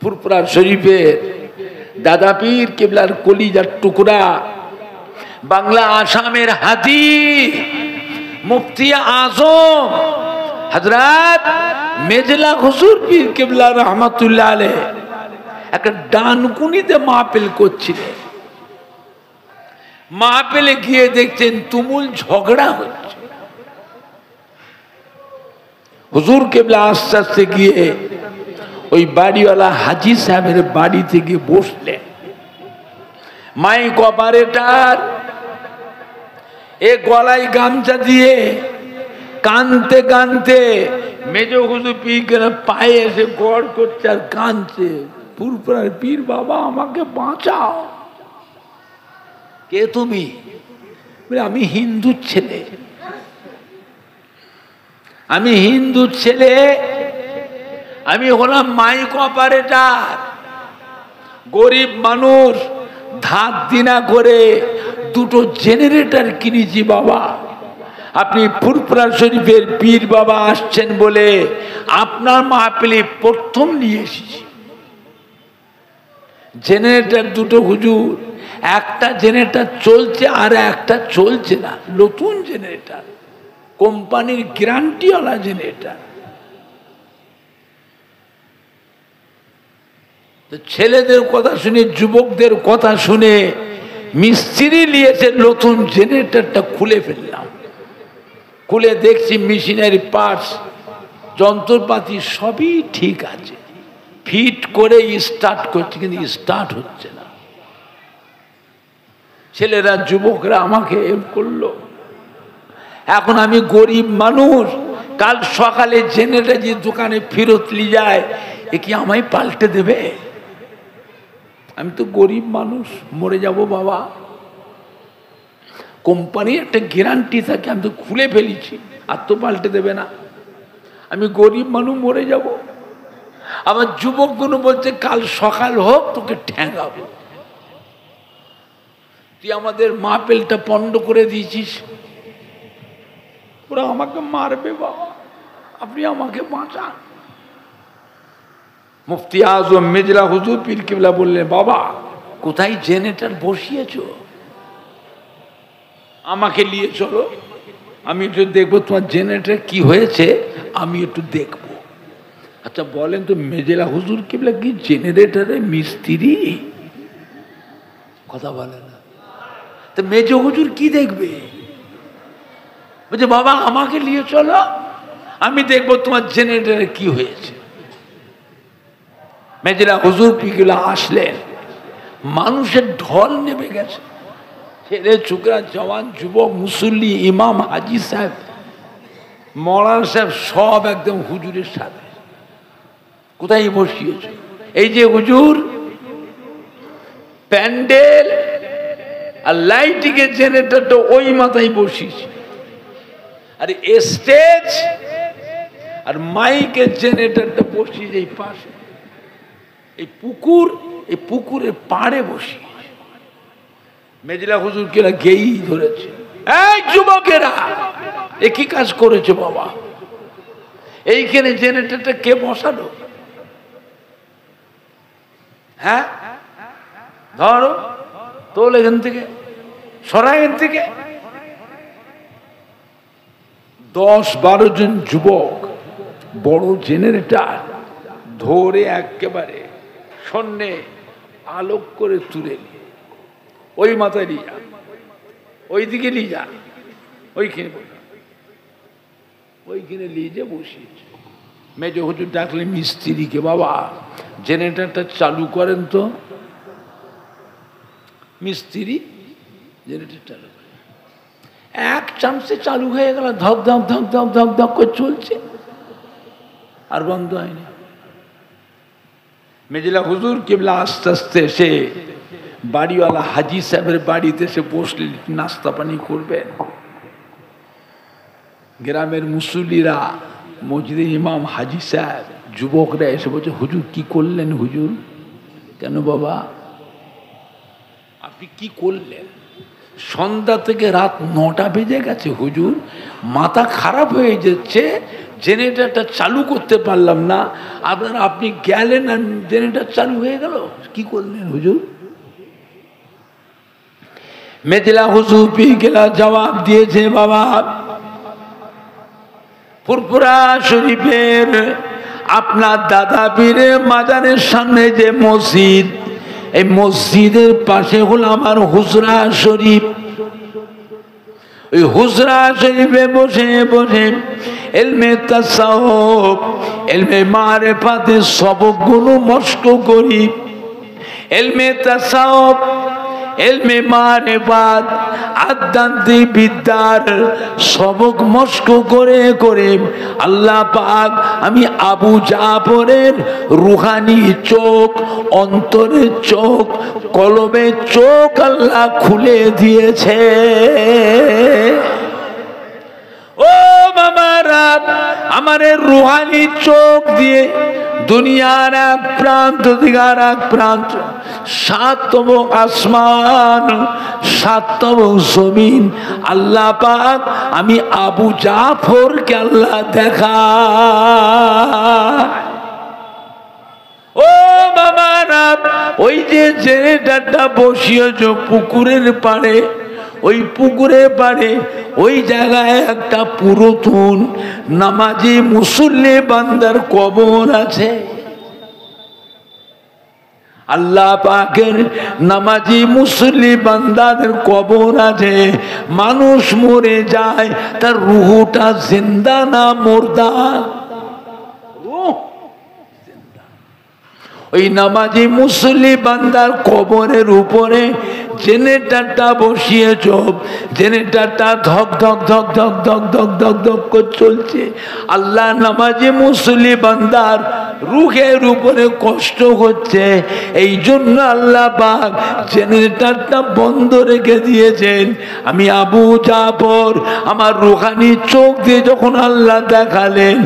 ফুরফুরা শরীফের দাদা পীর কেবলার কলিজার টুকরা, বাংলা আসামের হাতি, মুফতি আজম হযরত মেজলা হুজুর পীর কেবলা রহমাতুল্লাহ আলাইহি একটা ডানকুনিতে মাহফিল করছিলেন। মাহফিলে গিয়ে দেখছেন তুমুল ঝগড়া হচ্ছে। হুজুর কেবলা আস্তে আস্তে গিয়ে ওই বাড়িওয়ালা হাজি সাহেবের বাড়িতে গিয়ে বসলেন। মাইক অপারেটর এ গলায় গামছা দিয়ে কানতে কানতে মেজ হুজুর পীর পায়ে এসে গড় করছে আর কাঁদছে, ফুরফুরার পীর বাবা আমাকে বাঁচাও। কে তুমি? আমি হিন্দুর ছেলে, আমি হিন্দুর ছেলে, আমি হলাম মাইক অপারেটর, গরিব মানুষ, ধার দিনা করে দুটো জেনারেটর কিনেছি বাবা। আপনি ফুরফুরা শরীফের পীর বাবা আসছেন বলে আপনার মাহফিলে প্রথম নিয়ে এসেছি। জেনারেটর দুটো হুজুর, একটা জেনারেটর চলছে আর একটা চলছে না, নতুন জেনারেটর, কোম্পানির গ্যারান্টিওয়ালা জেনারেটর। ছেলেদের কথা শুনে, যুবকদের কথা শুনে মিস্ত্রি নিয়েছে নতুন জেনারেটরটা খুলে ফেললাম। খুলে দেখছি মেশিনারি পার্টস, যন্ত্রপাতি সবই ঠিক আছে, ফিট করে স্টার্ট করছে, কিন্তু স্টার্ট হচ্ছে না। ছেলেরা যুবকরা আমাকে হেল্প করলো। এখন আমি গরিব মানুষ, কাল সকালে জেনারেটর যে দোকানে ফেরত নিয়ে যায়, এ কি আমায় পাল্টে দেবে? আমি তো গরিব মানুষ, মরে যাব বাবা। কোম্পানির একটা গ্যারান্টি থাকে, আমি তো খুলে ফেলেছি, আর তো পাল্টে দেবে না। আমি গরিব মানুষ, মরে যাব। আমার যুবকগুলো বলছে কাল সকাল হোক তোকে ঠ্যাঙাবো। তুই আমাদের মাহফিলটা পণ্ড করে দিয়েছিস, ওরা আমাকে মারবে বাবা, আপনি আমাকে বাঁচান। মুফতি আজম মেজলা হুজুর পীর কেবলা বললেন, বাবা কোথায় জেনারেটর বসিয়েছ? আমাকে নিয়ে চলো, আমি একটু দেখবো তোমার জেনারেটর কি হয়েছে, আমি একটু দেখবো। আচ্ছা বলেন তো মেজলা হুজুর কেবলা কি জেনারেটরে মিস্ত্রি? কথা বলে না তো মেজ হুজুর কি দেখবে? বলছে বাবা আমাকে নিয়ে চলো, আমি দেখবো তোমার জেনারেটরে কি হয়েছে। মেজলা হুজুর পিগুলা আসলেন, মানুষের ঢল নেমে গেছে, ছেলে ছোকরা, জওয়ান, যুবক, মুসল্লি, ইমাম, হাজি সাহেব, মৌলানা সাহেব, সব একদম হুজুরের সাথে। কোথায় বসিয়েছে? এই যে হুজুর, প্যান্ডেল আর লাইটিং এর জেনারেটরটা ওই মাথায় বসিয়েছে, আর স্টেজ আর মাইকের জেনারেটরটা বসিয়েছে এই পাশে। এই পুকুর, এই পুকুরের পাড়ে বসি। মেজলা হুজুর কেরা গেই ধরেছে, এই যুবকেরা এ কি কাজ করেছে বাবা? এইখানে জেনারেটরটা কে বসালো? হ্যাঁ ধরো, তোল এখান থেকে, সরা এখান থেকে। 10-12 জন যুবক বড় জেনারেটর ধরে একেবারে সন্ধ্যে আলোক করে তুলে নিয়ে ওই মাথায় নিয়ে যা, ওইদিকে নিয়ে যা, ওইখানে ওইখানে নিয়ে যে বসিয়েছে। মেজ হুজুর ডাকলে মিস্ত্রিকে, বাবা জেনারেটরটা চালু করেন তো। মিস্ত্রি জেনারেটর চালু করে, এক চান্সে চালু হয়ে গেল, ধক ধক ধক ধক ধক ধক করে চলছে, আর বন্ধ হয়নি। মেজলা হুজুর কেবলা আস্তে আস্তে এসে বাড়িওয়ালা হাজি সাহেবের বাড়িতে এসে বসলে নাস্তা পানি করবেন। গ্রামের মুসল্লিরা, মসজিদের ইমাম, হাজি সাহেব, যুবকরা এসে বলছে, হুজুর কি করলেন হুজুর? কেন বাবা আপনি কি করলেন? সন্ধ্যা থেকে রাত 9টা বেজে গেছে হুজুর, মাথা খারাপ হয়ে যাচ্ছে, জেনারেটরটা চালু করতে পারলাম না, আপনি গেলেন আর জেনারেটর চালু হয়ে গেল, কি করলেন হুজুর? মেদিলা হুজুর পীর কেবলা জবাব দিয়েছে, বাবা ফুরফুরা শরীফের আপনার দাদা পীরের মাজারের সামনে যে মসজিদ, এই মসজিদের পাশে হলো আমার হুজরা শরীফ। ওই হুজরা শরীফে বসে বসে ইলমে তাসাউফ, ইলমে মারিফাতের সবকগুলো মস্ক করি। ইলমে তাসাউফ, ইলমে মারিফাত, আধ্যাত্মিক বিদ্যার সবক মস্ক করে করে আল্লাহ পাক আমি আবু জাফরের রুহানি চোখ, অন্তরের চোখ, কলবের চোখ আল্লাহ খুলে দিয়েছে। ও বাবারা, আমার রুহানি চোখ দিয়ে দুনিয়ার এক প্রান্ত থেকে আর এক প্রান্ত, 7তম আসমান, 7তম জমিন আল্লাহ পাক আমি আবু জাফরকে আল্লাহ দেখা। ও বাবারা, ওই যে জেনারেটরটা বসিয়েছ পুকুরের পাড়ে, ওই পুকুরের পাড়ে ওই জায়গায় একটা পুরাতন নামাজি মুসল্লি বান্দার কবর আছে। আল্লাহ পাকের নামাজি মুসল্লি বান্দাদের কবর আছে। মানুষ মরে যায়, তার রুহটা জিন্দা না মুর্দা? ওই নামাজি মুসল্লি বান্দার কবরের উপরে জেনারেটরটা বসিয়েছ, জেনারেটরটা ধক ধক ধক ধক ধক ধক ধক ধক করে চলছে। আল্লাহ নামাজি মুসল্লি বান্দার রুহের উপরে কষ্ট হচ্ছে, এই জন্য আল্লাহ পাক জেনারেটরটা বন্ধ রেখে দিয়েছেন। আমি আবু জাফর আমার রুহানি চোখ দিয়ে যখন আল্লাহ দেখালেন,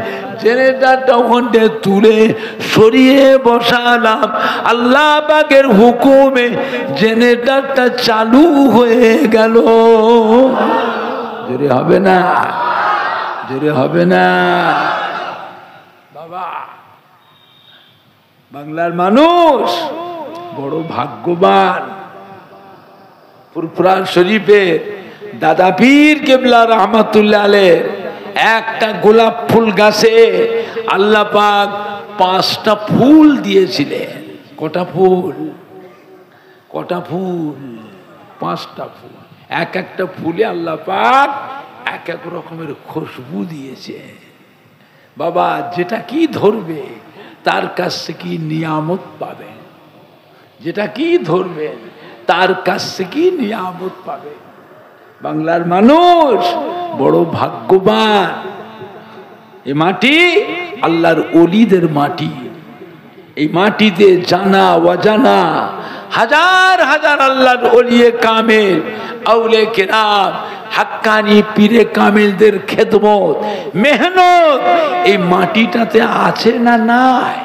জেনারেটরটা ওখানে তুলে সরিয়ে বসালাম। আল্লাহ পাকের হুকুমে জেনারেটরটা চালু হয়ে গেল। জোরে হবে না? জোরে হবে না? বাবা, বাংলার মানুষ বড় ভাগ্যবান। ফুরফুরা শরীফে দাদা পীর কেবলা রহমাতুল্লাহ আলাইহ একটা গোলাপ ফুল গাছে আল্লাহ পাক 5টা ফুল দিয়েছিলেন। কটা ফুল? কটা ফুল? 5টা ফুল। এক একটা ফুলে আল্লাহ পাক এক এক রকমের খুশবু দিয়েছে। বাবা, যেটা কি ধরবে তার কাছ থেকে নিয়ামত পাবে, যেটা কি ধরবে তার কাছ থেকে নিয়ামত পাবে। বাংলার মানুষ বড় ভাগ্যবান। এই মাটি আল্লাহর ওলিদের মাটি। এই মাটিতে জানা অজানা হাজার হাজার আল্লাহর ওলিয়ে কামেল, আউলে কেরাম, হাক্কানি পীরে কামেলদের খেদমত, মেহনত এই মাটিটাতে আছে না নাই?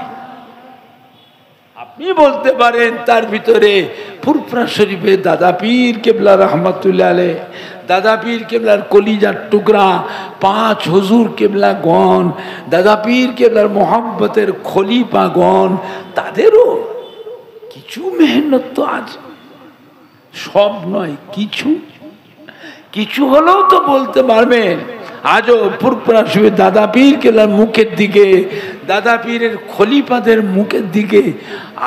আপনি বলতে পারেন তার ভিতরে ফুরফুরা শরীফে দাদা পীর কেবলা রহমাতুল্লাহ আলাইহ, দাদা পীর কেবলার কলিজার টুকরা 5 হুজুর কেবলা গণ, দাদা পীর কেবলার মোহাব্বতের খলিফা গণ, তাদেরও কিছু মেহনত তো আছে, সব নয়, কিছু কিছু হলেও তো বলতে পারবেন। আজও ফুরফুরা শরীফে দাদা পীর কেবলার মুখের দিকে, দাদা পীরের খলিফাদের মুখের দিকে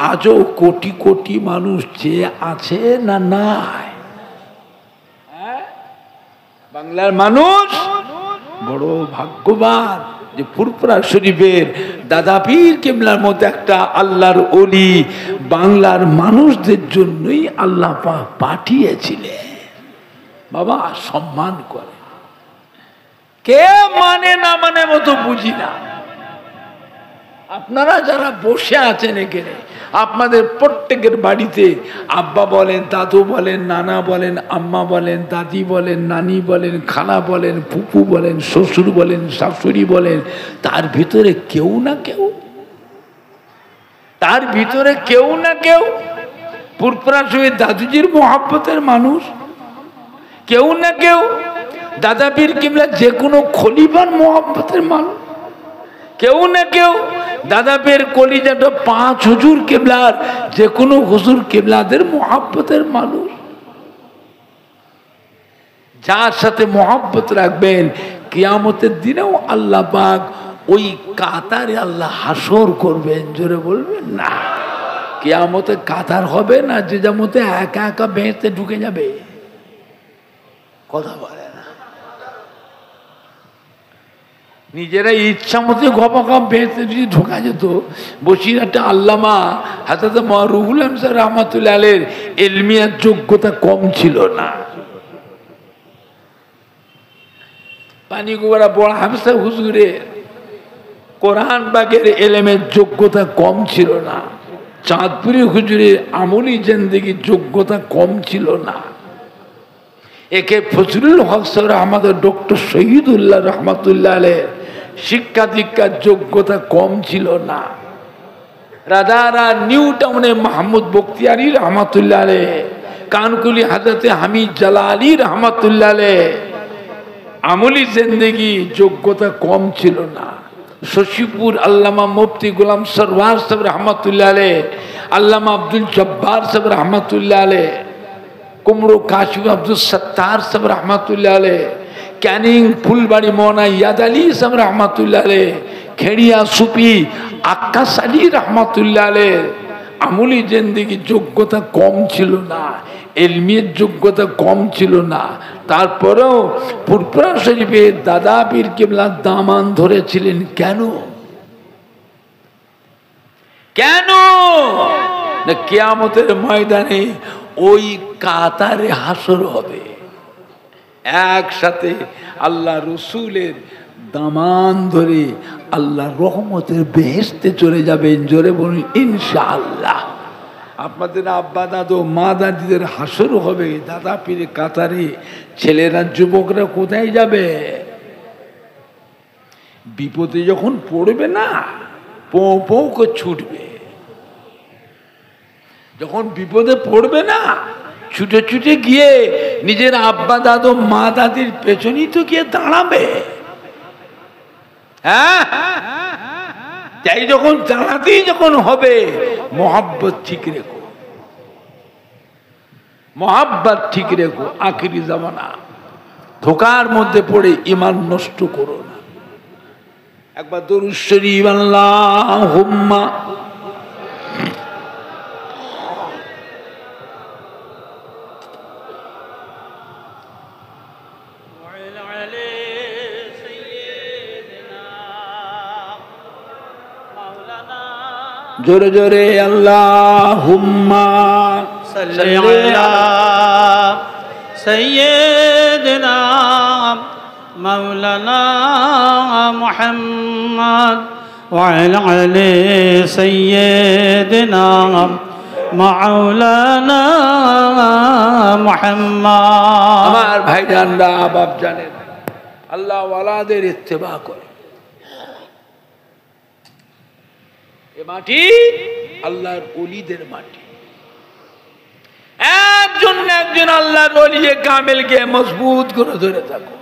আজও কোটি কোটি মানুষ চেয়ে আছে না নাই? বাংলার মানুষ বড় ভাগ্যবান যে ফুরফুরা শরীফের দাদা পীর কেবলার মতো একটা আল্লাহর ওলি বাংলার মানুষদের জন্যই আল্লাহ পাক পাঠিয়েছিলেন। বাবা, সম্মান করে। কে মানে না মানে মতো বুঝি না। আপনারা যারা বসে আছেন এখানে, আপনাদের প্রত্যেকের বাড়িতে আব্বা বলেন, দাদু বলেন, নানা বলেন, আম্মা বলেন, দাদি বলেন, নানি বলেন, খালা বলেন, ফুপু বলেন, শ্বশুর বলেন, শাশুড়ি বলেন, তার ভিতরে কেউ না কেউ, তার ভিতরে কেউ না কেউ ফুরফুরা শরীফ দাদুজির মোহাব্বতের মানুষ, কেউ না কেউ দাদা পীর কিবলা যে কোনো খলিফার মোহাব্বতের মানুষ। কেউ না কেউ দাদা পীর কলিজাটা 5 হুজুর কিবলার, যে কোনো হুজুর কিবলাদের মোহাব্বতের মানুষ। যার সাথে মোহাব্বত রাখবেন কিয়ামতের দিনেও আল্লাহ পাক ওই কাতারে আল্লাহ হাসর করবেন। জোরে বলবেন না। কিয়ামতে কাতার হবে না, যে যামতে একা একা বেঁচতে ঢুকে যাবে। কথা বলে না, নিজেরা ইচ্ছা মতো গপাগপ বেঁচতে যদি ঢোকা যেত। বসিরহাটে আল্লামা হাজরত রুহুল আমিন স্যার রহমাতুল্লাহ আলাইহির ইলমিয়ার যোগ্যতা কম ছিল না। পানিগোবরা বড় হাফেজ হুজুরের কোরআন বাগের এলেমের যোগ্যতা কম ছিল না। চাঁদপুরি হুজুরের আমলি জিন্দেগির যোগ্যতা কম ছিল না। একে ফজলুল হক স্যার আমাদের ডক্টর শহীদুল্লাহ রহমাতুল্লাহ আলাইহির শিক্ষা দীক্ষার যোগ্যতা কম ছিল না। রাজারা নিউ টাউনে মাহমুদ বখতিয়ারি রহমাতুল্লাহ আলাইহি, কানকুলি হযরতে হামিদ জালালি রহমাতুল্লাহ আলাইহি আমলি জিন্দেগি যোগ্যতা কম ছিল না। শশীপুর আল্লামা মুফতি গোলাম সরওয়ার সাহেব রহমাতুল্লাহ আলাইহি, আল্লামা আব্দুল জব্বার সাহেব রহমাতুল্লাহ আলাইহি, কুমড়ো কাশিম আব্দুল সত্তার সাহেব রহমাতুল্লাহ আলাইহি, ক্যানিং ফুলবাড়ি মৌলানা ইয়াদ আলী সাহেব রহমাতুল্লাহ আলাইহি, খেড়িয়া সুফি আক্কাস আলী রহমাতুল্লাহ আলাইহি আমলি জিন্দেগি যোগ্যতা কম ছিল না, ইলমির যোগ্যতা কম ছিল না। তারপরেও ফুরফুরা শরীফে দাদা পীর কিবলার দামান ধরেছিলেন। কেন? কেন না কিয়ামতের ময়দানে ওই কাতারে হাসর হবে, একসাথে আল্লাহ রসুলের দামান ধরে আল্লাহ রহমতের বেহেশতে চলে যাবেন। জোরে বলুন ইনশাআল্লাহ। আপনাদের আব্বা দাদু মা দাদিদের হাসর হবে দাদা পীরের কাতারে। ছেলেরা যুবকরা কোথায় যাবে? বিপদে যখন পড়বে না পৌ পৌ করে ছুটবে। যখন বিপদে পড়বে না ছুটে ছুটে গিয়ে নিজের আব্বা দাদু মা দাদির পেছনেই তো গিয়ে দাঁড়াবে। হ্যাঁ, তাই যখন দাঁড়াতেই যখন হবে মোহাব্বত ঠিক রেখো, মোহাব্বত ঠিক রেখো। আখিরি জামানা, ধোকার মধ্যে পড়ে ঈমান নষ্ট করো না। একবার দরুদ শরীফ আল্লাহুম্মা जोरे जोरे अल्लाहुम्मा सल्ली अला सय्यिदिना मौलाना मुहम्मद व अला आले सय्यिदिना मौलाना मुहम्मद। আমার ভাইজানরা বাপ জানেন আল্লাহ ওয়ালাদের ইত্তেবা করে। এ মাটি আল্লাহর ওলিদের মাটি। একজন একজন আল্লাহর ওলিয়ে কামেলকে মজবুত করে ধরে থাকো,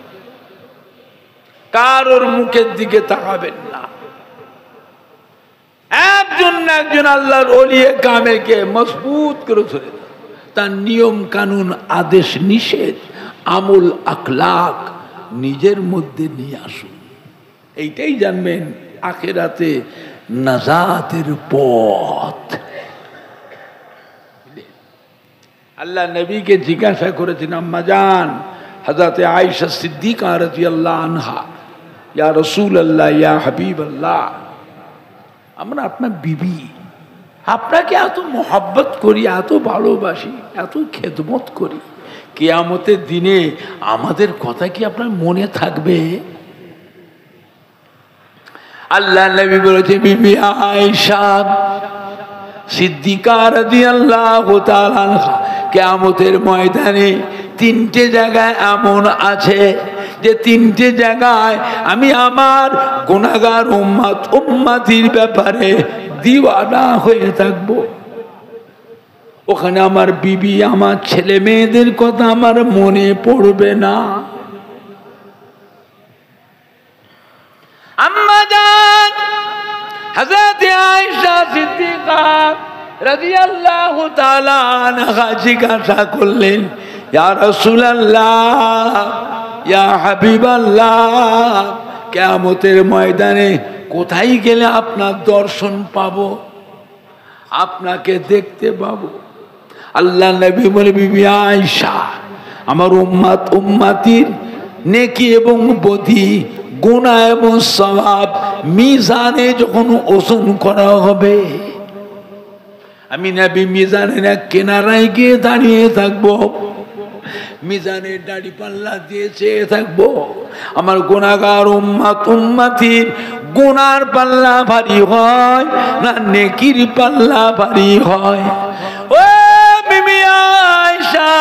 কারোর মুখের দিকে তাকাবেন না। একজন একজন আল্লাহর ওলিয়ে কামেলকে মজবুত করে ধরে থাকো। তার নিয়ম কানুন আদেশ নিষেধ আমল আখলাক নিজের মধ্যে নিয়ে আসুন। এইটাই জানবেন আখিরাতে নাজাতের পথ। আল্লাহ নবীকে জিজ্ঞাসা করেছেন আম্মা জান হযরতে আয়েশা সিদ্দিকা রাদিয়াল্লাহু আনহা, ইয়া রাসূলুল্লাহ ইয়া হাবিবাল্লাহ, আমরা আপনার বিবি, আপনাকে এত মোহাব্বত করি, এত ভালোবাসি, এত খেদমত করি, কিয়ামতের দিনে আমাদের কথা কি আপনার মনে থাকবে? আল্লাহ নবী বলেছে বিবি আয়েশা সিদ্দিকা রাদিয়াল্লাহু তাআলা আনহা, কিয়ামতের ময়দানে তিনটে জায়গায় এমন আছে যে তিনটে জায়গায় আমি আমার গুনাহগার উম্মতির ব্যাপারে দিওয়ানা হয়ে থাকবো। ওখানে আমার বিবি, আমার ছেলে মেয়েদের কথা আমার মনে পড়বে না। আম্মা জান হযরত আয়েশা সিদ্দিকা রাদিয়াল্লাহু তাআলা আনহা জিজ্ঞাসা করলেন, ইয়া রাসূলুল্লাহ, ইয়া হাবিবাল্লাহ, কিয়ামতের ময়দানে কোথায় গেলে আপনার দর্শন পাবো, আপনাকে দেখতে পাবো? আল্লাহ নবী বলে, বিবি আয়েশা, আমার উম্মতির নেকি এবং বদি, গুনাহ এবং সওয়াব মিজানে যখন ওজন করা হবে, আমি নবী মিজানের এক কিনারায় গিয়ে দাঁড়িয়ে থাকবো, মিজানের দাড়ি পাল্লা দিয়ে চেয়ে থাকবো। আমার গুনাহগার উম্মতির গুনার পাল্লা ভারী হয় না নেকির পাল্লা ভারী হয়? ও বিবি আয়েশা,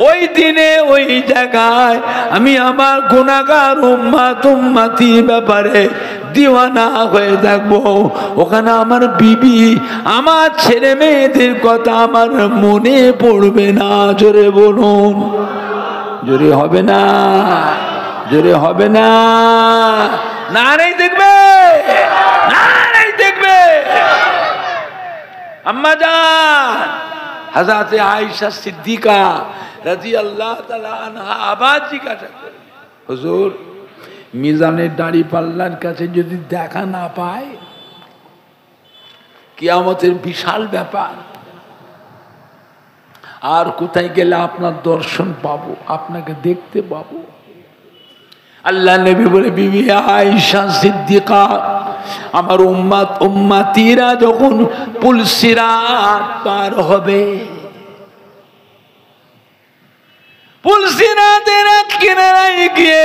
ওই দিনে ওই জায়গায় আমি আমার গুনাহগার উম্মতির ব্যাপারে দিওয়ানা হয়ে থাকবো। ওখানে আমার বিবি, আমার ছেলে মেয়েদের কথা আমার মনে পড়বে না। জোরে বলুন, জোরে হবে না, জোরে হবে না, নারেই দেখবে, নারেই দেখবে। আম্মা জান হযরত আয়েশা সিদ্দিকা রাদিয়াল্লাহু তাআলা আনহা আবার জিজ্ঞাসা করেন, হুজুর, মিজানের দাড়ি পাল্লার কাছে যদি দেখা না পায়, কিয়ামতের বিশাল ব্যাপার, আর কোথায় গেলে আপনার দর্শন পাবো, আপনাকে দেখতে পাবো? আল্লাহ নবী বলে, বিবি আয়েশা সিদ্দিকা, আমার উম্মতিরা যখন পুলসিরাত পার হবে, পুলসিরাতের কিনারায় গিয়ে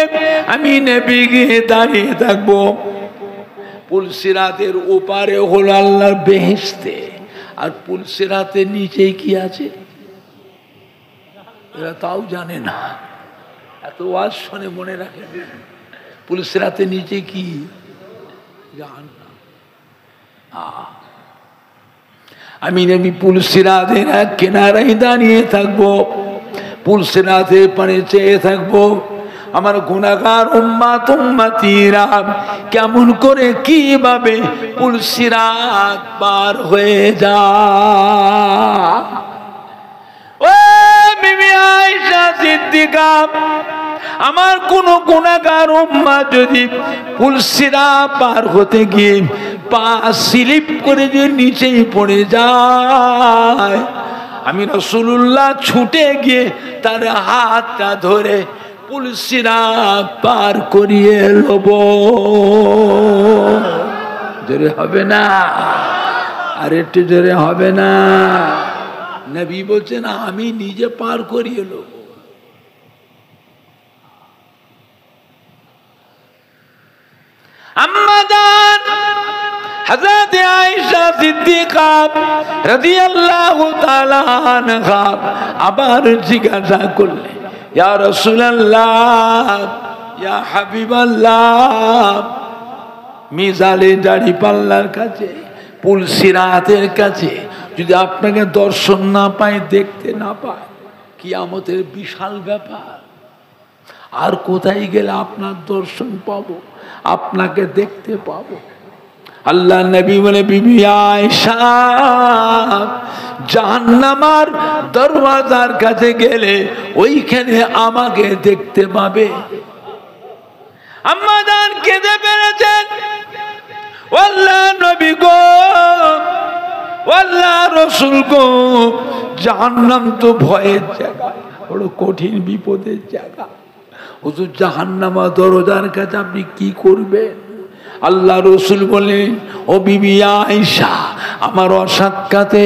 আমি নবী গিয়ে দাঁড়িয়ে থাকবো। পুলসিরাতের ওপারে হলো আল্লাহর বেহেশতে, আর পুলসিরাতের নিচে কি আছে এরা তাও জানে না। এত ওয়াজ শুনে মনে রাখে, পুলসিরাতের নিচে কি জাহান্নাম। আমি নবী পুলসিরাতের এক কিনারায় দাঁড়িয়ে থাকবো, পুলসিরাতের পানে চেয়ে থাকবো। আমার গুনাহগার উম্মতিরা কেমন করে কিভাবে পুলসিরাত পার হয়ে যায়। ও বিবি আয়েশা সিদ্দিকা, আমার কোন গুনাহগার উম্মত যদি পুলসিরাত পার হতে গিয়ে পা স্লিপ করে যে নিচেই পড়ে যায়, আমি রাসূলুল্লাহ ছুটে গিয়ে তার হাতটা ধরে পুলসিরাত পার করিয়ে লব। জোরে হবে না, আর একটু জোরে হবে না? নবী বলছেন, আমি নিজে পার করিয়ে লব। আম্মা জান হযরত আয়েশা সিদ্দিকা রাদিয়াল্লাহু তাআলা আনহা আবার জিজ্ঞাসা করলেন, ইয়া রাসূলুল্লাহ, ইয়া হাবিবাল্লাহ, মিজানের দাড়ি পাল্লার কাছে, পুলসিরাতের কাছে যদি আপনাকে দর্শন না পায়, দেখতে না পায়, কিয়ামতের বিশাল ব্যাপার, আর কোথায় গেলে আপনার দর্শন পাবো, আপনাকে দেখতে পাবো? আল্লাহ নবী বলে, বিবি আয়েশা, জাহান্নামের দরওয়াজার কাছে গেলে ওইখানে আমাকে দেখতে পাবে। আম্মা জান কেঁদে ফেলেছেন, আল্লাহ নবী গো, আল্লাহ রাসূল গো, জাহান্নাম তো ভয়ের জায়গা, বড় কঠিন বিপদের জায়গা। হুজুর, জাহান্নামের দরজার কাছে আপনি কি করবেন? আল্লাহ রাসূল বলেন, ও বিবি আয়েশা, আমার অসাক্ষাতে,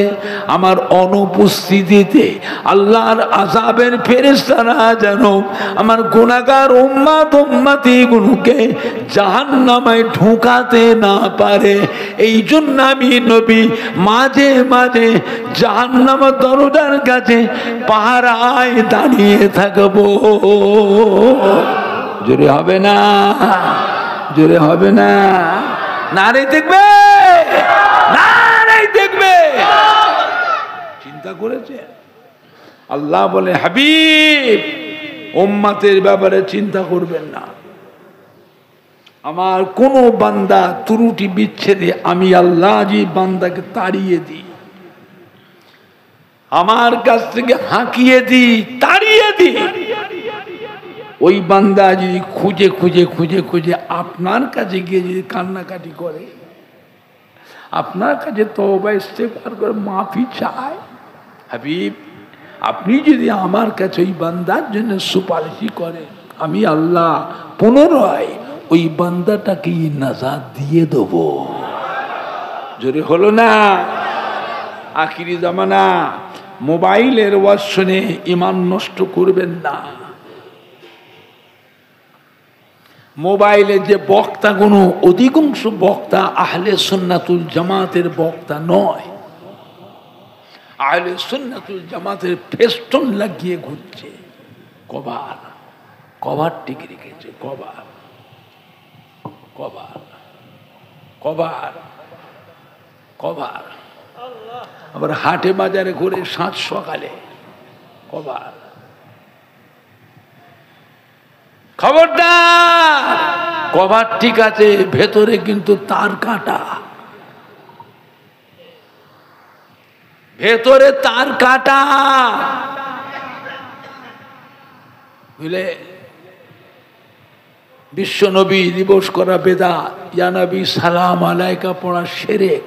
আমার অনুপস্থিতিতে আল্লাহর আযাবের ফেরেশতারা যেন আমার গুনাহগার উম্মতিগুলোকে জাহান্নামে ঢোকাতে না পারে, এই জন্য আমি নবী মাঝে মাঝে জাহান্নামের দরজার কাছে পাহারায় দাঁড়িয়ে থাকবো। জোরে হবে না, জোরে হবে না, নারে দেখবে, নারে দেখবে। চিন্তা করেছে? আল্লাহ বলে, হাবিব, উম্মতের ব্যাপারে চিন্তা করবেন না, আমার কোন বান্দা ত্রুটি বিচ্ছেদে আমি আল্লাহ যে বান্দাকে তাড়িয়ে দিই, আমার কাছ থেকে হাঁকিয়ে দিই, তাড়িয়ে দিই, ওই বান্দা যদি খুঁজে খুঁজে খুঁজে খুঁজে আপনার কাছে গিয়ে যদি কান্নাকাটি করে, আপনার কাছে তওবা ইস্তেগফার করে মাফি চায়, হাবিব আপনি যদি আমার কাছে ওই বান্দার জন্য সুপারিশ করেন, আমি আল্লাহ পুনরায় ওই বান্দাটাকে নাজাত দিয়ে দেব। জোরে হলো না? আখিরি জামানা, মোবাইলের ওয়াজ শুনে ঈমান নষ্ট করবেন না। মোবাইলে যে বক্তাগুলো, অধিকাংশ বক্তা আহলে সুন্নাতুল জামাতের বক্তা নয়। আহলে সুন্নাতুল জামাতের ফেস্টন লাগিয়ে ঘুরছে, কভার কভার টিকে রেখেছে, কভার কভার কভার কভার, আবার হাটে বাজারে ঘুরে সাঁঝ সকালে কভার। খবরদার, কভার ঠিক আছে, ভেতরে কিন্তু তার কাটা, ভেতরে তার কাটা, বুঝলে? বিশ্ব নবী দিবস করা বেদাত, ইয়া নবী সালাম আলাইকা পড়া শিরক,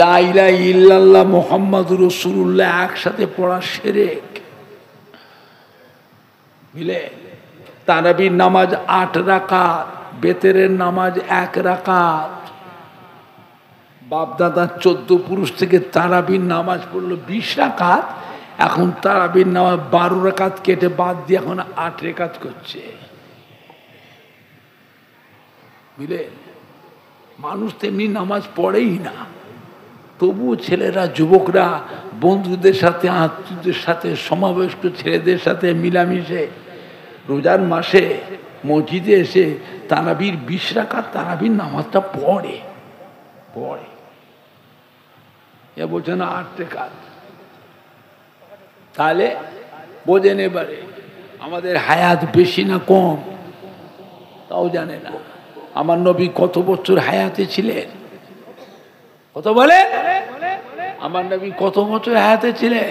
লা ইলাহা ইল্লাল্লাহ মুহাম্মাদুর রাসূলুল্লাহ একসাথে পড়া শিরক, বুঝলে? তারাবির নামাজ 8 রাকাত, বেতেরের নামাজ 1 রাকাত। বাপদাদা 14 পুরুষ থেকে তারাবির নামাজ পড়লো 20 রাকাত, এখন তারাবির নামাজ 12 রাকাত কেটে বাদ দিয়ে এখন 8 রাকাত করছে, বুঝলে? মানুষ তেমনি নামাজ পড়েই না, তবুও ছেলেরা, যুবকরা বন্ধুদের সাথে, আত্মীয়দের সাথে, সমাবয়স্ক ছেলেদের সাথে মিলামিশে রোজার মাসে মসজিদে এসে তারাবির 20 রাকাত তারাবির নামাজটা পড়ে পড়ে। এ বলছে না 8 রাকাত, তাহলে বোঝেন এবারে আমাদের হায়াত বেশি না কম তাও জানে না। আমার নবী কত বছর হায়াতে ছিলেন? কত বলে? আমার নবী কত বছর হায়াতে ছিলেন?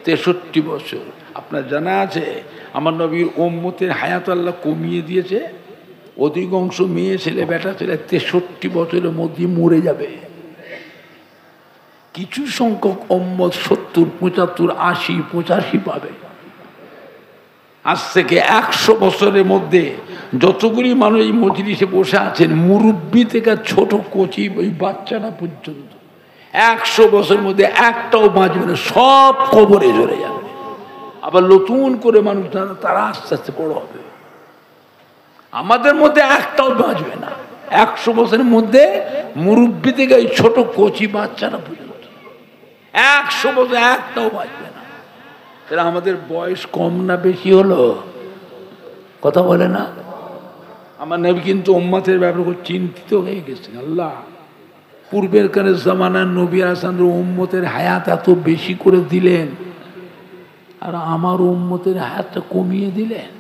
63 বছর। আপনার জানা আছে আমার নবীর উম্মতের হায়াত আল্লাহ কমিয়ে দিয়েছে, অধিকাংশ মেয়ে ছেলে বেটা ছেলে 63 বছরের মধ্যে মরে যাবে। কিছু সংখ্যক উম্মত 70, 75, 80, 85 পাবে। আজ থেকে 100 বছরের মধ্যে যতগুলি মানুষ এই মজলিসে বসে আছেন, মুরব্বী থেকে ছোট কচি ওই বাচ্চারা পর্যন্ত 100 বছরের মধ্যে একটাও বাঁচবে না, সব কবরে ঝরে যাবে। আবার নতুন করে মানুষ তারা আস্তে আস্তে বড় হবে। আমাদের মধ্যে একটাও বাঁচবে না 100 বছরের মধ্যে, মুরব্বী থেকে ওই ছোট কচি বাচ্চারা পর্যন্ত 100 বছর একটাও বাঁচবে না। তাহলে আমাদের বয়স কম না বেশি হলো? কথা বলে না? আমার নবী কিন্তু উম্মতের ব্যাপারে খুব চিন্তিত হয়ে গেছেন। আল্লাহ পূর্বের কালের জামানার নবী আলাইহিস উম্মতের হায়াত এত বেশি করে দিলেন, আর আমার উম্মতের হায়াতটা কমিয়ে দিলেন।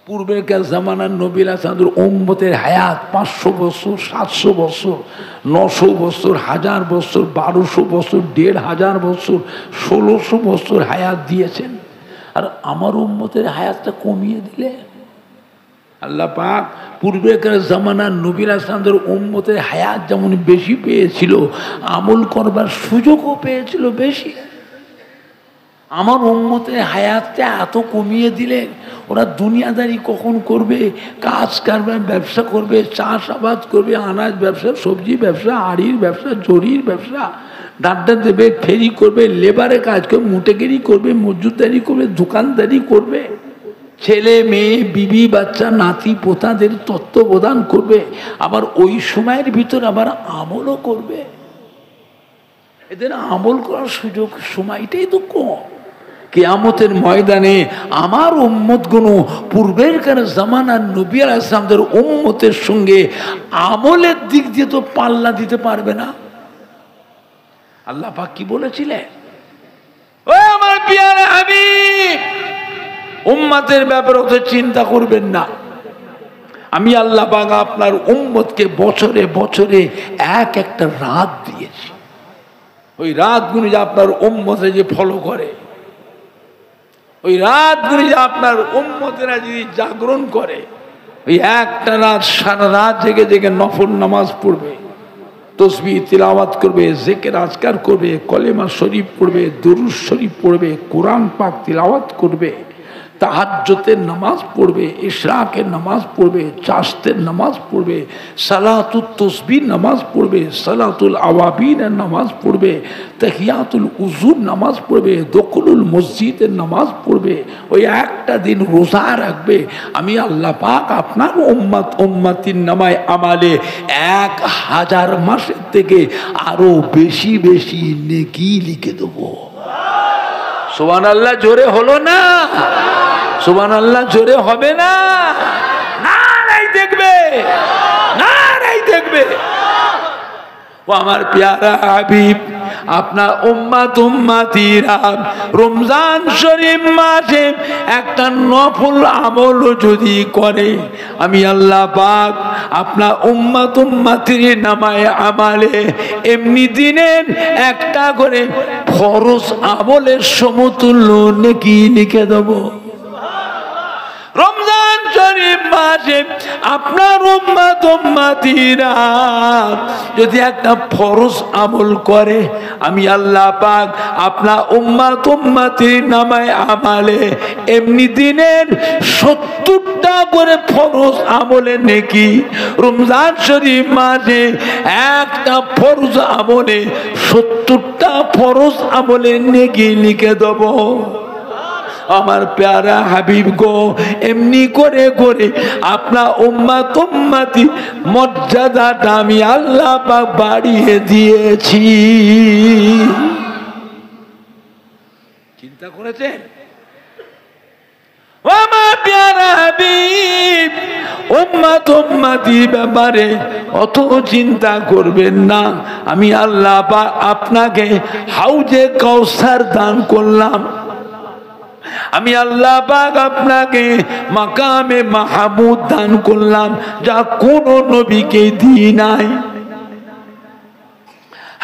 পূর্বের কাল জামানার নবী আলাইহিস উম্মতের হায়াত 500 বছর, 700 বছর, 900 বছর, 1000 বছর, 1200 বছর, 1500 বছর, 1600 বছর হায়াত দিয়েছেন, আর আমার উম্মতের হায়াতটা কমিয়ে দিলেন। আল্লাহ পাক পূর্বের কাল জামানার নবী আলাইহিস উম্মতের হায়াত যেমন বেশি পেয়েছিল, আমল করবার সুযোগও পেয়েছিল বেশি। আমার উম্মতের হায়াতটা এত কমিয়ে দিলেন, ওরা দুনিয়াদারি কখন করবে? কাজ কারবার, ব্যবসা করবে, চাষাবাদ করবে, আনাজ ব্যবসা, সবজি ব্যবসা, আড়ির ব্যবসা, জরির ব্যবসা, ডাড্ডা দেবে, ফেরি করবে, লেবারে কাজ করবে, মুটেগিরি করবে, মজুদারি করবে, দোকানদারি করবে, ছেলে মেয়ে বিবি বাচ্চা নাতি পোতাদের তত্ত্বাবধান করবে, আবার ওই সময়ের ভিতর আবার আমলও করবে। এদের আমল করার সুযোগ সময়টাই তো কম। কিয়ামতের ময়দানে আমার উম্মতগুলো পূর্বের কার জামানার নবী আলাইহিস সালামের উম্মতের সঙ্গে আমলের দিক দিয়ে তো পাল্লা দিতে পারবে না। আল্লাহ পাক কি বলেছিলেন? ও আমার প্রিয় হাবিব, উম্মতের ব্যাপারে তো চিন্তা করবেন না, আমি আল্লাহ পাক আপনার উম্মতকে বছরে বছরে এক একটা রাত দিয়েছি। ওই রাতগুলি যে আপনার উম্মতে যে ফলো করে, ওই রাতগুলি যে আপনার উম্মতেরা যদি জাগরণ করে, ওই একটা রাত সারা রাত জেগে জেগে নফল নামাজ পড়বে, তসবিহ তিলাওয়াত করবে, জিকির আজকার করবে, কলেমা শরীফ পড়বে, দুরূদ শরীফ পড়বে, কোরআন পাক তিলাওয়াত করবে, তাহাজ্জুদের নামাজ পড়বে, ইশরাকের নামাজ পড়বে, চাশতের নামাজ পড়বে, সালাতুত তসবিহ নামাজ পড়বে, সালাতুল আওয়াবিনের নামাজ পড়বে, তাহিয়াতুল উজুর নামাজ পড়বে, দখলুল মসজিদের নামাজ পড়বে, ওই একটা দিন রোজা রাখবে, আমি আল্লাহ পাক আপনার উম্মতির নামায় আমালে 1000 মাসের থেকে আরো বেশি বেশি নেকি লিখে দেবো। সুবহানাল্লাহ জোরে হলো না? সুবহানাল্লাহ জোরে হবে না? নারাই দেখবে, নারাই দেখবে। ও আমার প্যারা হাবিব, আপনার উম্মতিরা রমজান শরীফ মাসে একটা নফল আমল যদি করে, আমি আল্লাহ পাক আপনার উম্মতির নামায় আমালে এমনি দিনের একটা করে ফরজ আমলের সমতুল্য নেকি লিখে দেবো। রমজান শরীফ মাসে আপনার উম্মতিরা যদি একটা ফরজ আমল করে, আমি আল্লাহ পাক আপনার উম্মতির নামায় আমালে এমনি দিনের 70টা করে ফরজ আমলের নেকি, রমজান শরীফ মাসে একটা ফরজ আমলে 70টা ফরজ আমলের নেকি লিখে দেবো। আমার প্যারা হাবিব গো, এমনি করে করে আপনার উম্মতি মর্যাদাটা আমি আল্লাহ পাক বাড়িয়ে দিয়েছি। চিন্তা করেছেন? আমার প্যারা হাবিব, উম্মতি ব্যাপারে অত চিন্তা করবেন না। আমি আল্লাহ পাক আপনাকে হাউজে কাউসার দান করলাম, আমি আল্লাহ পাক আপনাকে মাকামে মাহমুদ দান করলাম, যা কোন নবীকে দিই নাই।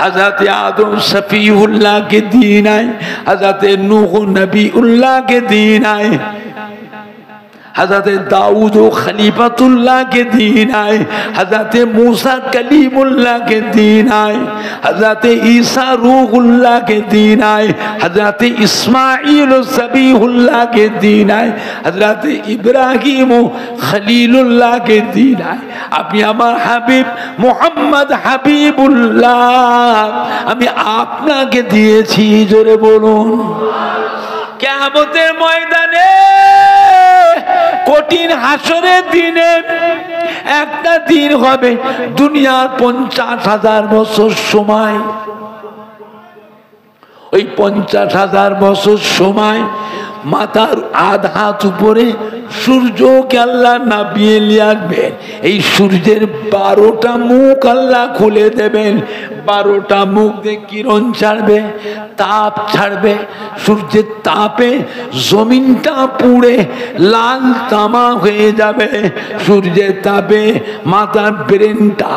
হযরতে আদম শফিউল্লাহকে দিই নাই, হযরতে নূহ নবীউল্লাহকে দিই নাই, हज़रत दाऊद खलीफतुल्लाह के दीन आए, हज़रत मूसा कलीमुल्लाह के दीन आए, हज़रत ईसा रूहुल्लाह के दीन आए, हज़रत इस्माइल ज़बीहुल्लाह के दीन आए, हज़रत इब्राहिम खलीलुल्लाह के दीन आए। আপনি আমার হাবিব মুহাম্মদ হাবিবুল্লাহ আমি আপনাকে দিয়েছি, জোরে বলুন। কিয়ামতের ময়দানে কঠিন হাসরের দিনে একটা দিন হবে দুনিয়ার 50,000 বছর সময়। ওই 50,000 বছর সময় মাথার আধ হাত উপরে সূর্যকে আল্লাহ নামিয়ে নিয়ে আসবেন। এই সূর্যের 12টা মুখ আল্লাহ খুলে দেবেন। 12টা মুখ দিয়ে কিরণ ছাড়বে, তাপ ছাড়বে। সূর্যের তাপে জমিনটা পুড়ে লাল তামা হয়ে যাবে। সূর্যের তাপে মাথার ব্রেনটা,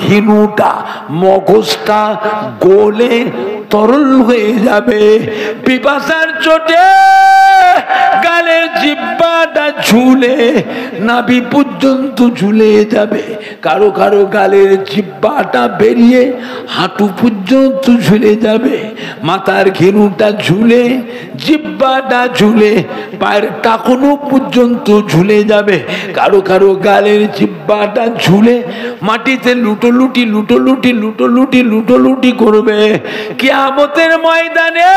ঘিনুটা, মগজটা গলে তরল হয়ে যাবে। পিপাসার চোটে গালের জিহ্বাটা ঝুলে নাভি পর্যন্ত ঝুলে যাবে। কারো কারো গালের জিহ্বাটা বেরিয়ে হাঁটু পর্যন্ত ঝুলে যাবে। মাথার ঘিনুটা ঝুলে, জিহ্বাটা ঝুলে পায়ের টাকনো পর্যন্ত ঝুলে যাবে। কারো কারো গালের জিহ্বাটা ঝুলে মাটিতে লুটোলুটি লুটোলুটি লুটোলুটি লুটোলুটি করবে। কিয়ামতের ময়দানে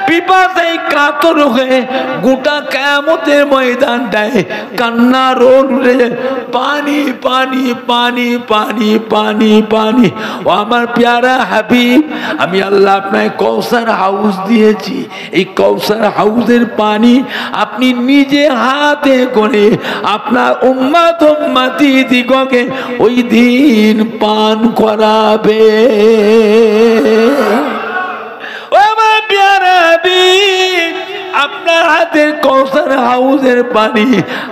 পিপাসায় কাতর হয়ে গোটা কিয়ামতের ময়দানটায় কান্না রোল উঠে যায়, পানি পানি পানি পানি পানি পানি। ও আমার প্যারা হাবিব, আমি আল্লাহ আপনাকে কৌসার হাউস দিয়েছি। এই কৌসার হাউসের পানি আপনি নিজে হাতে করে আপনার উম্মতি দিগকে ওই দিন পান করাবে। ও আমার প্যারা হাবিব, আপনার হাতের কৌসার হাউজের পানি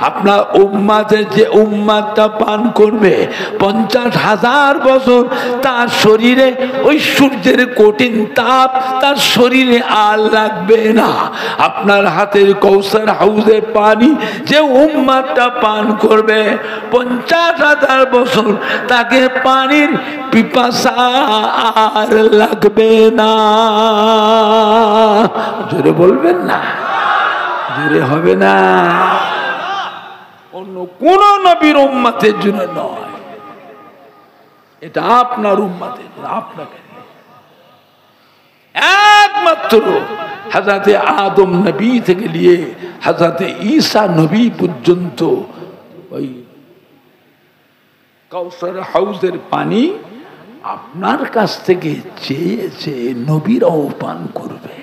আপনার উম্মাতের যে উম্মাতটা পান করবে 50,000 বছর তার শরীরে ওই সূর্যের কঠিন তাপ তার শরীরে আর লাগবে না। আপনার হাতের কৌসার হাউজের পানি যে উম্মাতটা পান করবে 50,000 বছর তাকে পানির পিপাসা আর লাগবে না। জোরে বলবেন না, জোরে হবে না। অন্য কোন নবীর উম্মতের জন্য নয়, এটা আপনার উম্মতের জন্য, আপনাকে একমাত্র হযরতে আদম নবী থেকে নিয়ে হযরতে ঈসা নবী পর্যন্ত ওই কাউসার হাউজের পানি আপনার কাছ থেকে চেয়েছে নবীরাও পান করবে।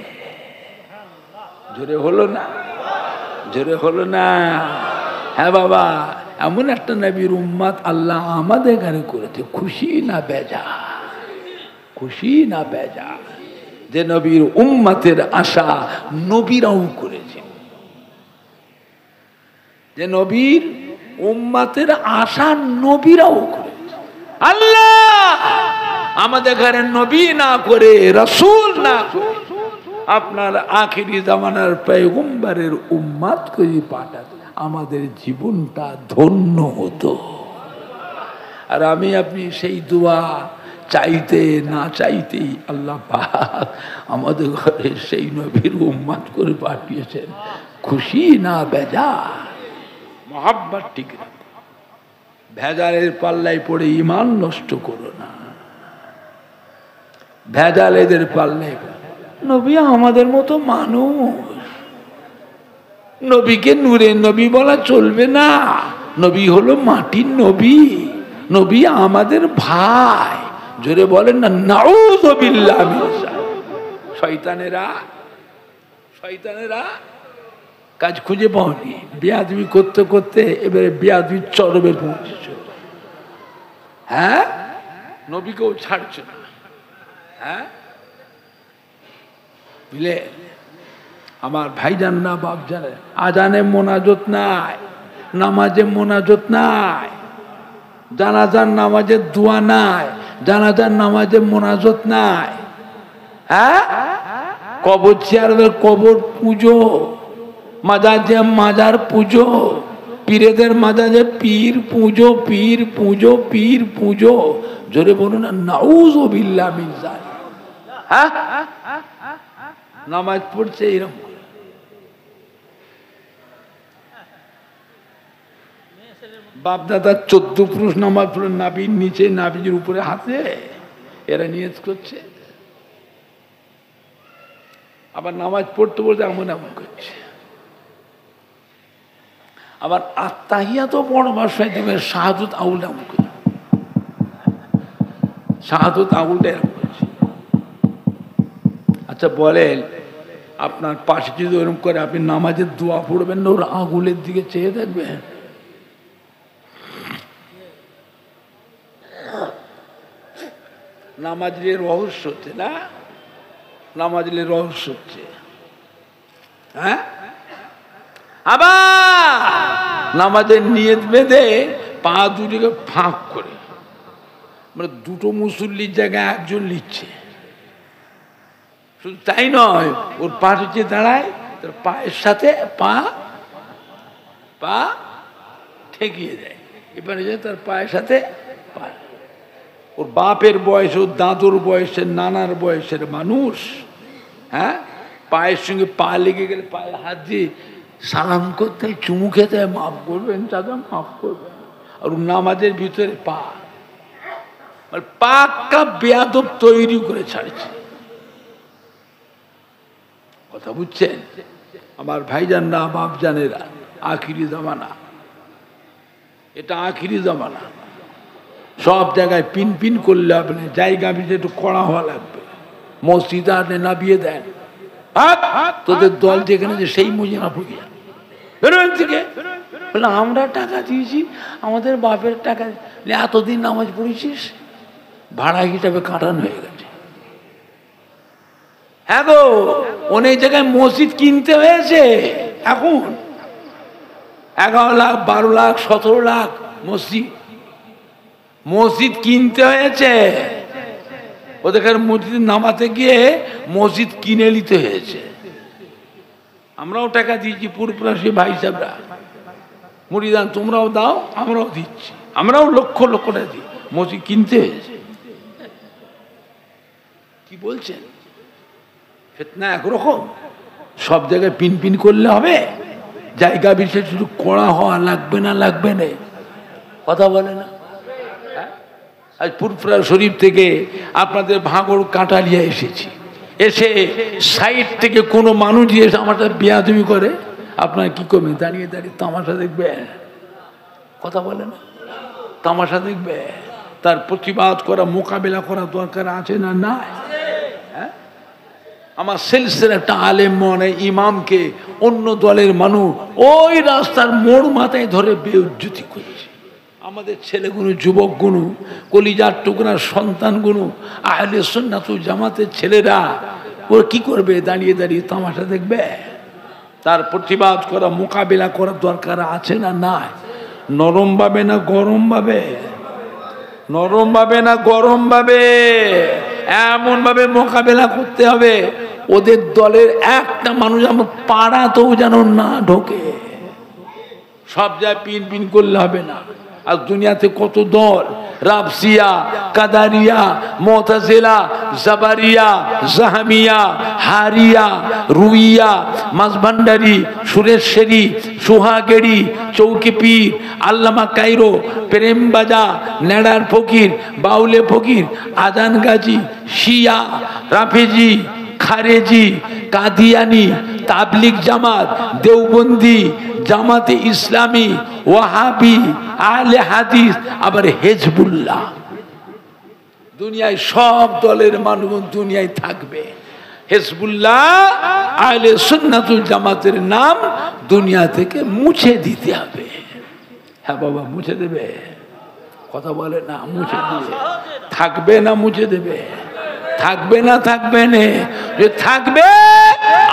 জোরে হলো না, জোরে হলো না। হ্যাঁ বাবা, এমন একটা নবীর উম্মত আল্লাহ আমাদের ঘরে করেছে, খুশি না বেজা, খুশি না বেজা, যে নবীর উম্মতের আশা নবীরাও করেছে, যে নবীর উম্মতের আশা নবীরাও করেছে। আল্লাহ আমাদের ঘরে নবী না করে, রাসূল না করে আপনার আখিরি জামানার পয়গম্বরের উম্মত করে পাঠাতে আমাদের জীবনটা ধন্য হতো। আর আমি আপনি সেই দোয়া চাইতে না চাইতেই আল্লাহ পাক আমাদের ঘরে সেই নবীর উম্মত করে পাঠিয়েছেন। খুশি না বেজা, মহাব্বত ঠিক রাখো, ভেজালের পাল্লায় পড়ে ঈমান নষ্ট করো না। ভেজাল এদের পাল্লায়, নবী আমাদের মতো মানুষ, নবীকে নূরের নবী বলা চলবে না। নবী হলো মাটির নবী, নবী আমাদের ভাই। জোরে বলেন না নাউযুবিল্লাহ মিন যালিক। শয়তানেরা, শয়তানেরা কাজ খুঁজে পাওনি, বেয়াদবি করতে করতে এবারে বেয়াদবির চরমে পৌঁছেছ। হ্যাঁ, নবীকেও ছাড়ছে না। হ্যাঁ, বুঝলে আমার ভাইজান না বাপ জানে, আজানে মোনাজত নাই, নামাজে মোনাজত নাই, জানাজার নামাজের দোয়া নাই, জানাজার নামাজে মোনাজত নাই। হ্যাঁ, কবর চেয়ারদের কবর পুজো, মাজারে মাজার পুজো, পীরেদের মাজারে পীর পুজো, পীর পুজো, পীর পুজো। জোরে বলুন না নাউযুবিল্লাহ মিন যালিক। হ্যাঁ, নামাজ পড়ছে এরকম, বাপদাদার 14 পুরুষ নামাজ পড়ে নাবির নিচে, নাবির উপরে হাতে, এরা নিয়ত করছে। আবার নামাজ পড়তে পড়তে এমন এমন করছে। আবার আত্মাহিয়াত পড়বার সময় দেবে শাহাদত আউল এমন করছে, শাহাদত আউলটা এরকম করছে। আচ্ছা বলেন, আপনার পাশে যদি ওরকম করে আপনি নামাজের দোয়া পড়বেন না, ওর আঙুলের দিকে চেয়ে দেখবেন? নামাজের রহস্য হচ্ছে না, নামাজের রহস্য হচ্ছে। হ্যাঁ, আবার নামাজের নিয়ত বেঁধে পা দুটিকে ফাঁক করে, মানে দুটো মুসল্লির জায়গায় একজন লিখছে। শুধু তাই নয়, ওর পাশে যে দাঁড়ায় তার পায়ের সাথে পা পা ঠেকিয়ে দেয়, এবারে যে তার পায়ের সাথে পা। ওর বাপের বয়স, ওর দাদুর বয়সের, নানার বয়সের মানুষ, হ্যাঁ, পায়ের সঙ্গে পা লেগে গেলে পায়ে হাত দিয়ে সালাম করতে, চুমু খেতে, মাফ করবেন চাচা, মাফ করবেন। আর নামাজের ভিতরে পা, মানে পাক্কা বেয়াদব তৈরি করে ছাড়ছে। কথা বুঝছেন আমার ভাইজানরা, বাপ জানেরা? আখিরি জামানা, এটা আখিরি জামানা। সব জায়গায় পিন পিন করলে আপনি জায়গা বিজে একটু কড়া হওয়া লাগবে। মসজিদ আর নামিয়ে দেন, তোদের দল যেখানে যে সেই মজিনা পড়িয়া বেরোন থেকে বলে আমরা টাকা দিয়েছি, আমাদের বাপের টাকা, এতদিন নামাজ পড়েছিস, ভাড়া হিসাবে কাটানো হয়ে গেছে। হ্যাঁ গো, অনেক জায়গায় মসজিদ কিনতে হয়েছে এখন, 11 লাখ, 12 লাখ, 17 লাখ মসজিদ কিনতে হয়েছে। ওদের মসজিদ নামাতে গিয়ে মসজিদ কিনে নিতে হয়েছে। আমরাও টাকা দিয়েছি, পুরপ্রাসী ভাই সাহেবরা, মুরিদান তোমরাও দাও, আমরাও দিচ্ছি, আমরাও লক্ষ লক্ষ টাকা দিই, মসজিদ কিনতে হয়েছে। কি বলছেন? ফিতনা একরকম, সব জায়গায় পিন পিন করলে হবে? জায়গা বিশেষ শুধু কড়া হওয়া লাগবে না, লাগবে না, কথা বলে না। আজ পুরপুরা শরীফ থেকে আপনাদের ভাঙড় কাঁটালিয়া এসেছি, এসে সাইড থেকে কোনো মানুষ এসে আমার সাথে বেয়াদবি করে, আপনারা কি করবেন? দাঁড়িয়ে দাঁড়িয়ে তামাশা দেখবে, কথা বলে না, তামাশা দেখবে। তার প্রতিবাদ করা, মোকাবেলা করা দরকার আছে না? না। আমার সিলসিলার একটা আলেম মনে ইমামকে অন্য দলের মানুষ ওই রাস্তার মোড় মাথায় ধরে বেউজ্জতি করেছে। আমাদের ছেলেগুলো, যুবকগুলো, কলিজার টুকরার সন্তানগুলো, আহলে সুন্নাত ওয়াল জামাতের ছেলেরা ওরা কি করবে? দাঁড়িয়ে দাঁড়িয়ে তামাশা দেখবে? তার প্রতিবাদ করা, মোকাবিলা করার দরকার আছে না? না। নরম ভাবে না গরম ভাবে? নরম ভাবে না গরম ভাবে? এমন ভাবে মোকাবেলা করতে হবে ওদের দলের একটা মানুষ আমার পাড়াতেও যেন না ঢোকে। সব জায়গায় পিন পিন করলে হবে না। আর দুনিয়াতে কত দল, রাবসিয়া, কাদারিয়া, মুতাজিলা, জাবারিয়া, জাহামিয়া, হারিয়া, রুইয়া, মাঝভান্ডারি, সুরেশ্বরী, সোহাগেড়ি, চৌকি পীর, আল্লামা কাইরো, প্রেমবাজা, নেড়ার ফকির, বাউলে ফকির, আজান গাজী, শিয়া, রাফেজি, খারেজি, কাদিয়ানি, তাবলিগ জামাত, দেওবন্দি, জামাতে ইসলামী, ওয়াহাবি, আহলে হাদিস, আবার হেজবুল্লাহ। দুনিয়ায় সব দলের মানুষ দুনিয়ায় থাকবে। হেজবুল্লাহ, আহলে সুন্নাতুল জামাতের নাম দুনিয়া থেকে মুছে দিতে হবে। হ্যাঁ বাবা, মুছে দেবে? কথা বলে না, মুছে দিবে। থাকবে না মুছে দেবে? থাকবে না, থাকবে না। যে থাকবে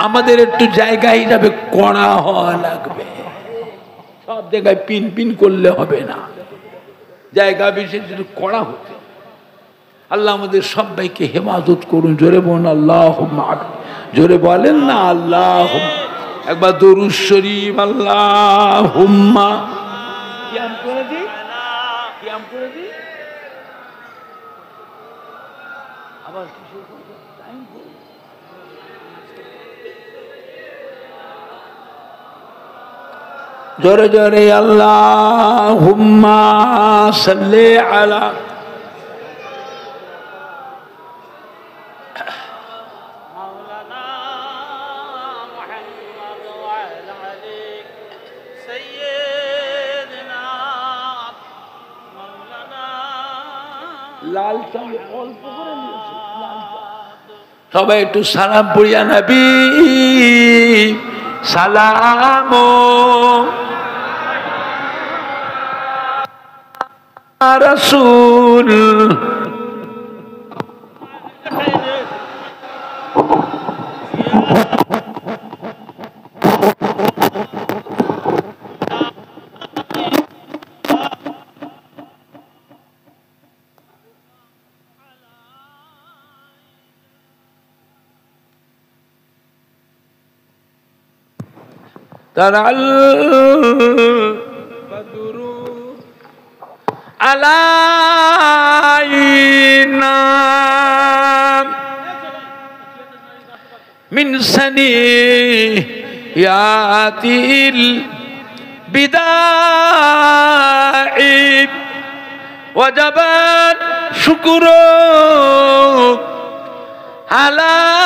আমাদের একটু জায়গা হিসাবে কড়া হওয়া লাগবে। সব জায়গায় পিন পিন করলে হবে না, জায়গা বিশেষ কড়া হতে। আল্লাহ আমাদের সবাইকে হেফাজত করুন। জোরে বলুন আল্লাহুম্মা আমিন। জোরে বলেন না আল্লাহ। একবার দরুদ শরীফ আল্লাহুম্মা। কিয়াম করে দি, কিয়াম করে দি। আবার কিছু টাইম করে জোরে জোরে আল্লাহুম্মা সাল্লি আলা মাওলানা মুহাম্মদ ওয়া আলা আলি সাইয়্যিদিনা মাওলানা। লাল চা অল্প করে নিয়েছে, লাল চা। সবাই একটু সালাম পড়িয়া নবী সালাম রাসূল। طلع البدر علينا من سنيات البداع وجب الشكر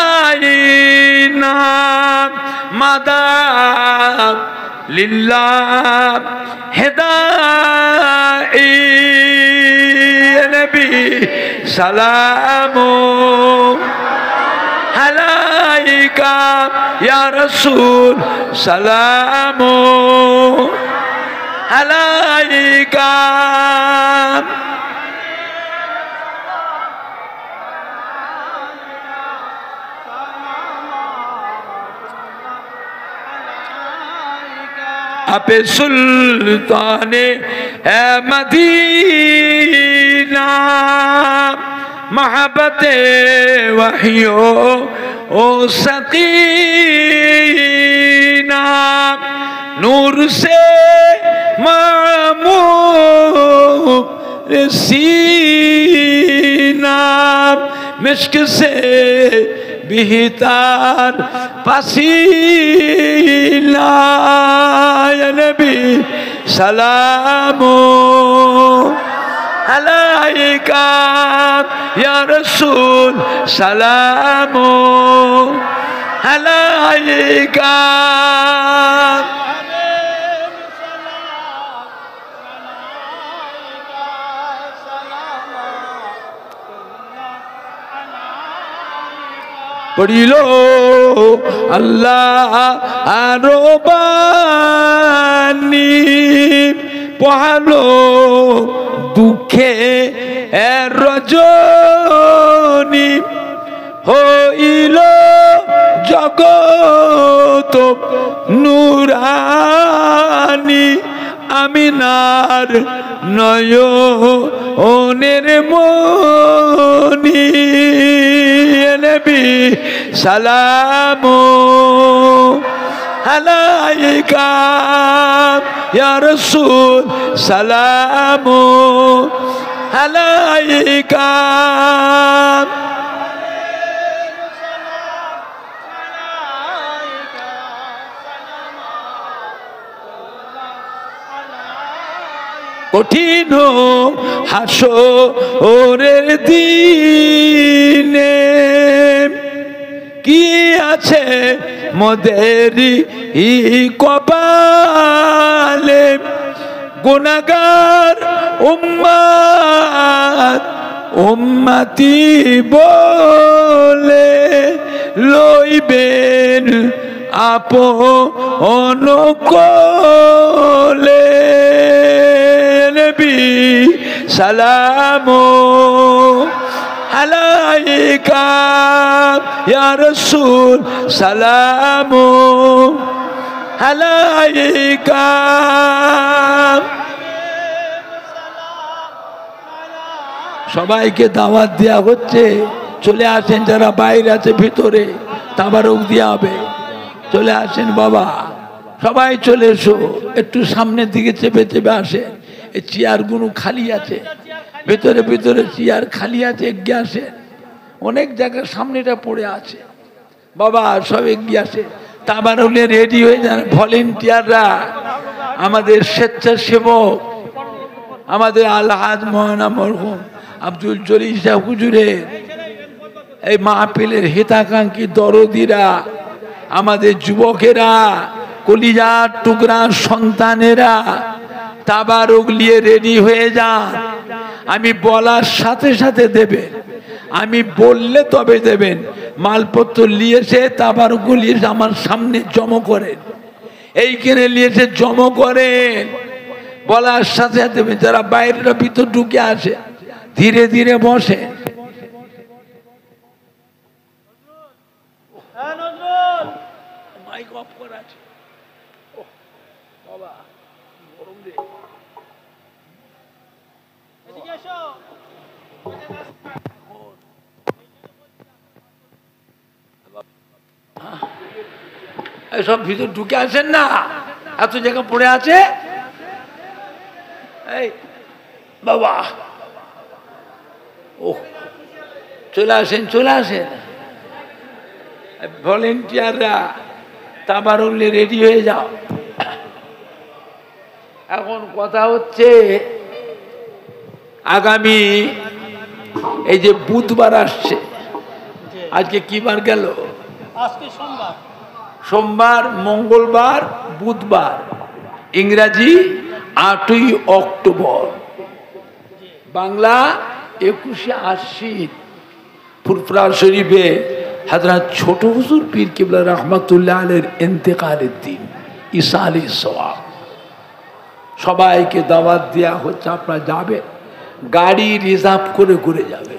علينا مدى لله هدائي يا نبي سلام عليك يا رسول سلام عليك আপে সুলতানে মদিনা महबते वहियो ओ सकीना नूर से मामूर सीना मिश्क से बिहतार पसीना या नबी सलामो अलैका या रसूल सलामो अलैका पढ़िलो अल्लाह आरोबानी पढ़ालो दुखे रजनी হইল জগত নুরানি আমিনার নয়নের মনি নবী সালামু আলাইকা ইয়া রাসূল সালামু আলাইকা কঠিন হাসরের দিনে কি আছে মোদেরি কপালে গুনাহগার উম্মত উম্মতি বলে লইবেন আপন কোলে নবী সালামু আলাইকা ইয়া রাসূল সালামু আলাইকা সবাইকে দাওয়াত দেওয়া হচ্ছে চলে আসেন যারা বাইরে আছে ভিতরে তাবারক দেওয়া হবে চলে আসেন বাবা সবাই চলে এসো একটু সামনের দিকে চেপে চেপে আসে এই চেয়ারগুলো খালি আছে ভেতরে ভেতরে চেয়ার খালি আছে এগিয়ে আসে অনেক জায়গার সামনেটা পড়ে আছে বাবা সব এগিয়ে আসে তাবারুলে রেডি হয়ে যান ভলেন্টিয়াররা আমাদের স্বেচ্ছাসেবক আমাদের আলহাজ মহানা মরহুম আব্দুল জলিল শাহ হুজুরের এই মাহফিলের হিতাকাঙ্ক্ষী দরদিরা আমাদের যুবকেরা কলিজার টুকরা সন্তানেরা তাবারুক নিয়ে রেডি হয়ে যান আমি বলার সাথে সাথে দেবেন আমি বললে তবে দেবেন মালপত্র নিয়েছে তাবারুক নিয়ে আমার সামনে জমা করেন এইখানে নিয়েছে জমা করেন বলার সাথে সাথে দেবেন যারা বাইরের ভিতর ঢুকে আসে ধীরে ধীরে বসে মাইক অফ করা আছে বাবা গরম রে এদিকে এসো সব ভিতর ঢুকে আসেন না এত জায়গা পড়ে আছে এই বাবা ও চলে আসেন ভলেন্টিয়াররা তাবারুক নিয়ে রেডি হয়ে যাও এখন কথা হচ্ছে আগামী এই যে বুধবার আসছে আজকে কি বার গেল আজকে সোমবার মঙ্গলবার বুধবার ইংরাজি 8ই অক্টোবর বাংলা 21শে আশ্বিন ফুরফুরা শরীফে হযরত ছোট হুজুর পীর কিবলা রহমাতুল্লাহ আলাইহির ইন্তেকালের দিন ঈসা আলাইহিস সালাম সবাইকে দাওয়াত দেওয়া হচ্ছে আপনারা যাবে গাড়ি রিজার্ভ করে ঘুরে যাবে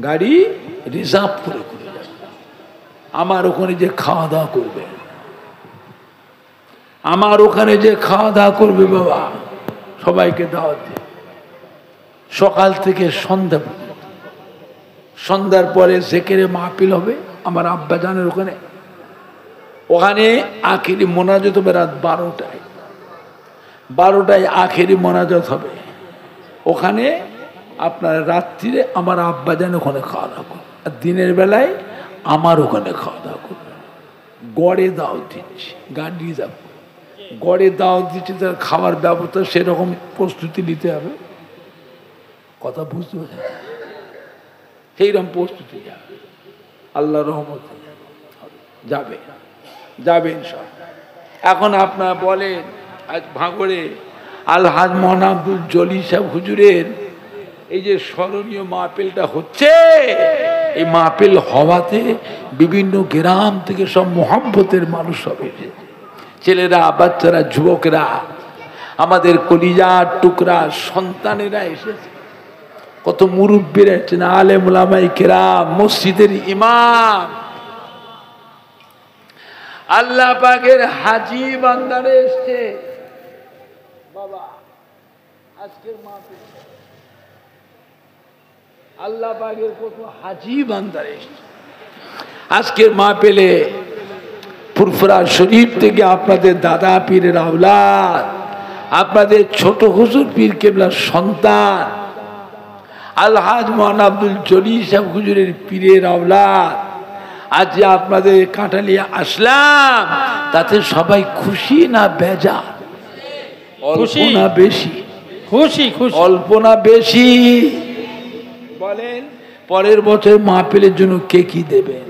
গাড়ি রিজার্ভ করে ঘুরে যাবে আমার ওখানে যে খাওয়া দাওয়া করবে আমার ওখানে যে খাওয়া দাওয়া করবে বাবা, সবাইকে দাওয়াত দিন, সকাল থেকে সন্ধ্যা পর্যন্ত। সন্ধ্যার পরে জেকেরে মাহফিল হবে আমার আব্বাজানের ওখানে। ওখানে আখেরি মোনাজাত হবে রাত 12টায়। 12টায় আখেরি মোনাজাত হবে। ওখানে আপনার রাত্রিরে আমার আব্বাজান ওখানে খাওয়া দাওয়া করবে, আর দিনের বেলায় আমার ওখানে খাওয়া দাওয়া করবে। গড়ে দাওয়াত দিচ্ছি, গাড়ি যাব, গড়ে দাওয়াত দিচ্ছি, তার খাবার ব্যবস্থা সেরকম প্রস্তুতি নিতে হবে। কথা বুঝতে পারছেন? সেইরকম প্রস্তুতি যাবে, আল্লাহ রহমত যাবে যাবে ইনশাআল্লাহ। এখন আপনারা বলেন, আজ ভাঙড়ে আলহাজ মৌলানা আব্দুল জলিল সাহেব হুজুরের এই যে স্মরণীয় মাহফিলটা হচ্ছে, এই মাহফিল হওয়াতে বিভিন্ন গ্রাম থেকে সব মোহাম্মতের মানুষ হবে, ছেলেরা, বাচ্চারা, যুবকরা, আমাদের কলিজার টুকরা সন্তানেরা এসেছে, কত মুরব্বীরা এসেছেন, আলেম উলামায়ে কেরাম, মসজিদের ইমাম, আল্লাহ পাকের হাজী বান্দারে এসছে বাবা। আজকের মাহফিল আল্লাহ পাকের কত হাজী বান্দারে এসছে। আজকের মাহফিলে ফুরফুরা শরীফ থেকে আপনাদের দাদা পীরের আওলাদ, আপনাদের ছোট হুজুর পীর কেবলার সন্তান আলহাজ মৌলানা আব্দুল জলিল সাহেব হুজুরের পীরের আওলাদ, আজ যে আপনাদের কাঁঠালিয়া আসলাম, তাতে সবাই খুশি না বেজা? অল্প না বেশি? খুশি। খুশি অল্প না বেশি? বলেন, পরের বছর মাহফিলের জন্য কে কি দেবেন?